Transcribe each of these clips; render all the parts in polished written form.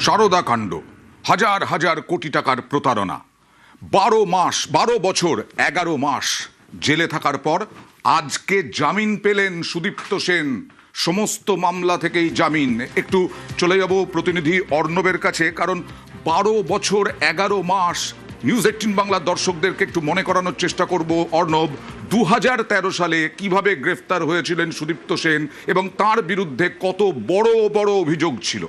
সারদা কাণ্ড, হাজার হাজার কোটি টাকার প্রতারণা, 12 বছর 11 মাস জেলে থাকার পর আজকে জামিন পেলেন সুদীপ্ত সেন। সমস্ত মামলা থেকেই জামিন। একটু চলে যাব প্রতিনিধি অর্ণবের কাছে, কারণ 12 বছর 11 মাস নিউজ 18 বাংলার দর্শকদেরকে একটু মনে করানোর চেষ্টা করব। অর্ণব, 2013 সালে কিভাবে গ্রেফতার হয়েছিলেন সুদীপ্ত সেন এবং তার বিরুদ্ধে কত বড় বড় অভিযোগ ছিল?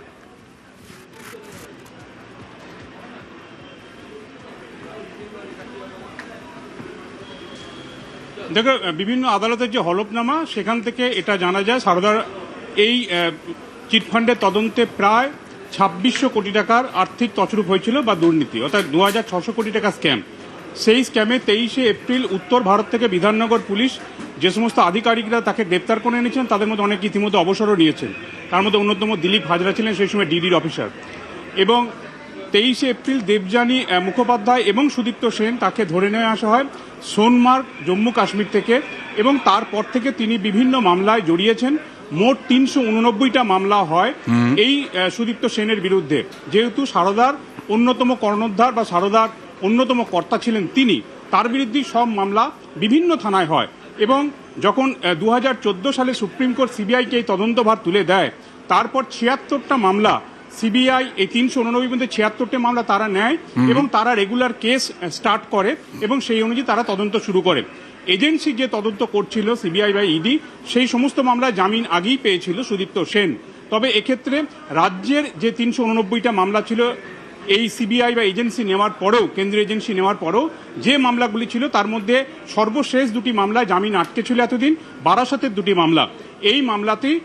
দেখো, বিভিন্ন আদালতের যে হলফনামা সেখান থেকে এটা জানা যায় সারদার এই চিটফান্ডের তদন্তে প্রায় 2600 কোটি টাকার আর্থিক তছরূপ হয়েছিল বা দুর্নীতি, অর্থাৎ 2600 কোটি টাকা স্ক্যাম। সেই স্ক্যামে 23শে এপ্রিল উত্তর ভারত থেকে বিধাননগর পুলিশ যে সমস্ত আধিকারিকরা তাকে গ্রেপ্তার করে এনেছেন তাদের মধ্যে অনেকে ইতিমধ্যে অবসরও নিয়েছেন। তার মধ্যে অন্যতম দিলীপ হাজরা ছিলেন সেই সময় ডিডির অফিসার। এবং 23শে এপ্রিল দেবযানী মুখোপাধ্যায় এবং সুদীপ্ত সেন তাকে ধরে নিয়ে আসা হয় সোনমার্গ, জম্মু কাশ্মীর থেকে, এবং তারপর থেকে তিনি বিভিন্ন মামলায় জড়িয়েছেন। মোট 389টা মামলা হয় এই সুদীপ্ত সেনের বিরুদ্ধে। যেহেতু সারদার অন্যতম কর্ণধার বা সারদার অন্যতম কর্তা ছিলেন তিনি, তার বিরুদ্ধে সব মামলা বিভিন্ন থানায় হয়। এবং যখন 2014 সালে সুপ্রিম কোর্ট সিবিআইকে এই তদন্তভার তুলে দেয়, তারপর 76টা মামলা সিবিআই এই 389 মধ্যে 76টা মামলা তারা নেয় এবং তারা রেগুলার কেস স্টার্ট করে এবং সেই অনুযায়ী তারা তদন্ত শুরু করে। এজেন্সি যে তদন্ত করছিল সিবিআই বা ইডি, সেই সমস্ত মামলায় জামিন আগেই পেয়েছিল সুদীপ্ত সেন। তবে এক্ষেত্রে রাজ্যের যে 389টা মামলা ছিল এই সিবিআই বা এজেন্সি নেওয়ার পরেও, কেন্দ্রীয় এজেন্সি নেওয়ার পরেও যে মামলাগুলি ছিল তার মধ্যে সর্বশেষ দুটি মামলায় জামিন আটকে ছিল এতদিন। বারাসতের দুটি মামলা, এই মামলাতেই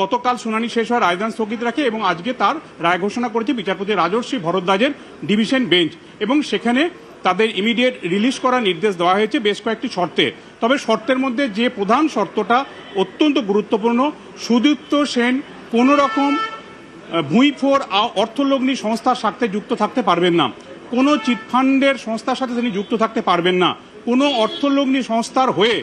গতকাল শুনানি শেষ হয়, রায়দান স্থগিত রাখে এবং আজকে তার রায় ঘোষণা করেছে বিচারপতি রাজর্ষি ভরদ্বাজের ডিভিশন বেঞ্চ। এবং সেখানে তাদের ইমিডিয়েট রিলিজ করার নির্দেশ দেওয়া হয়েছে বেশ কয়েকটি শর্তে। তবে শর্তের মধ্যে যে প্রধান শর্তটা অত্যন্ত গুরুত্বপূর্ণ, সুদীপ্ত সেন কোনো রকম ভুঁইফোর অর্থলগ্নি সংস্থার সাথে যুক্ত থাকতে পারবেন না, কোনো চিটফান্ডের সংস্থার সাথে তিনি যুক্ত থাকতে পারবেন না, কোনো অর্থলগ্নি সংস্থার হয়ে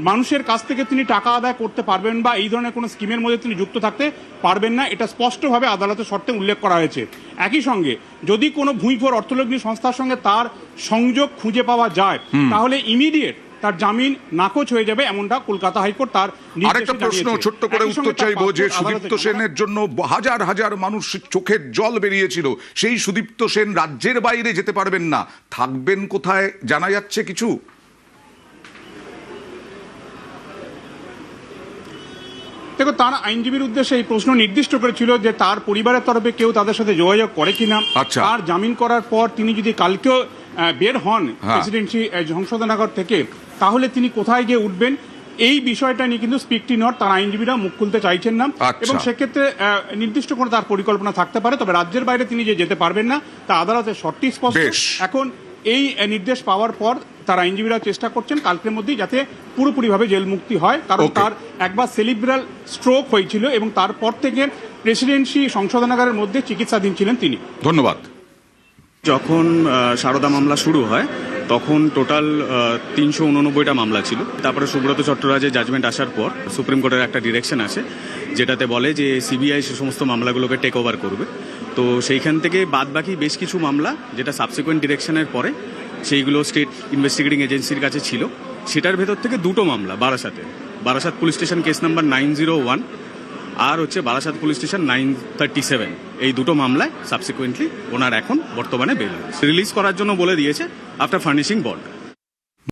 মানুষের কাছ থেকে তিনি টাকা আদায় করতে পারবেন বা এই ধরনের কোনো স্কিমের মধ্যে তিনি যুক্ত থাকতে পারবেন না। এটা স্পষ্টভাবে আদালতের শর্তে উল্লেখ করা হয়েছে। একই সঙ্গে যদি কোনো ভুঁইফোর অর্থলগ্নি সংস্থার সঙ্গে তার সংযোগ খুঁজে পাওয়া যায় তাহলে ইমিডিয়েট তার জামিন নাকচ হয়ে যাবে, এমনটা কলকাতা হাইকোর্ট তার আরেকটা প্রশ্ন ছোট্ট করে উত্তর চাইবো, যে সুদীপ্ত সেনের জন্য হাজার হাজার মানুষ চোখের জল বেরিয়েছিল, সেই সুদীপ্ত সেন রাজ্যের বাইরে যেতে পারবেন না, থাকবেন কোথায় জানা যাচ্ছে কিছু? দেখো, তার আইনজীবীর উদ্দেশ্যে এই প্রশ্ন নির্দিষ্ট করেছিল যে তার পরিবারের তরফে কেউ তাদের সাথে যোগাযোগ করে কিনা। তার জামিন করার পর তিনি যদি কালকেও বের হন প্রেসিডেন্সি সংশোধনাগার থেকে, তাহলে তিনি কোথায় গিয়ে উঠবেন এই বিষয়টা নিয়ে কিন্তু স্পিকটি নট তার আইনজীবীরা মুখ খুলতে চাইছেন না। এবং সেক্ষেত্রে নির্দিষ্ট করে তার পরিকল্পনা থাকতে পারে, তবে রাজ্যের বাইরে তিনি যে যেতে পারবেন না তা আদালতের শর্তই স্পষ্ট। এখন এই নির্দেশ পাওয়ার পর তার আইনজীবীরা চেষ্টা করছেন কালকের মধ্যেই যাতে পুরোপুরিভাবে জেল মুক্তি হয়, কারণ তার একবার সেরিব্রাল স্ট্রোক হয়েছিল এবং তারপর থেকে প্রেসিডেন্সি সংশোধনাগারের মধ্যে চিকিৎসাধীন ছিলেন তিনি। ধন্যবাদ। যখন সারদা মামলা শুরু হয় তখন টোটাল 389টা মামলা ছিল। তারপরে সুব্রত চট্টরাজের জাজমেন্ট আসার পর সুপ্রিম কোর্টের একটা ডিরেকশন আসে যেটাতে বলে যে সিবিআই সে সমস্ত মামলাগুলোকে টেক ওভার করবে। তো সেইখান থেকে বাদ বাকি বেশ কিছু মামলা যেটা সাবসিকুয়েন্ট ডিরেকশনের পরে সেইগুলো স্টেট ইনভেস্টিগেটিং এজেন্সির কাছে ছিল, সেটার ভেতর থেকে দুটো মামলা Barasat police station case number 901 আর হচ্ছে বারাসাত পুলিশ স্টেশন 937, এই দুটো মামলায় সাবসিকুয়েন্টলি ওনার এখন বর্তমানে বেল রিলিজ করার জন্য বলে দিয়েছে আফটার ফার্নিশিং বন্ড।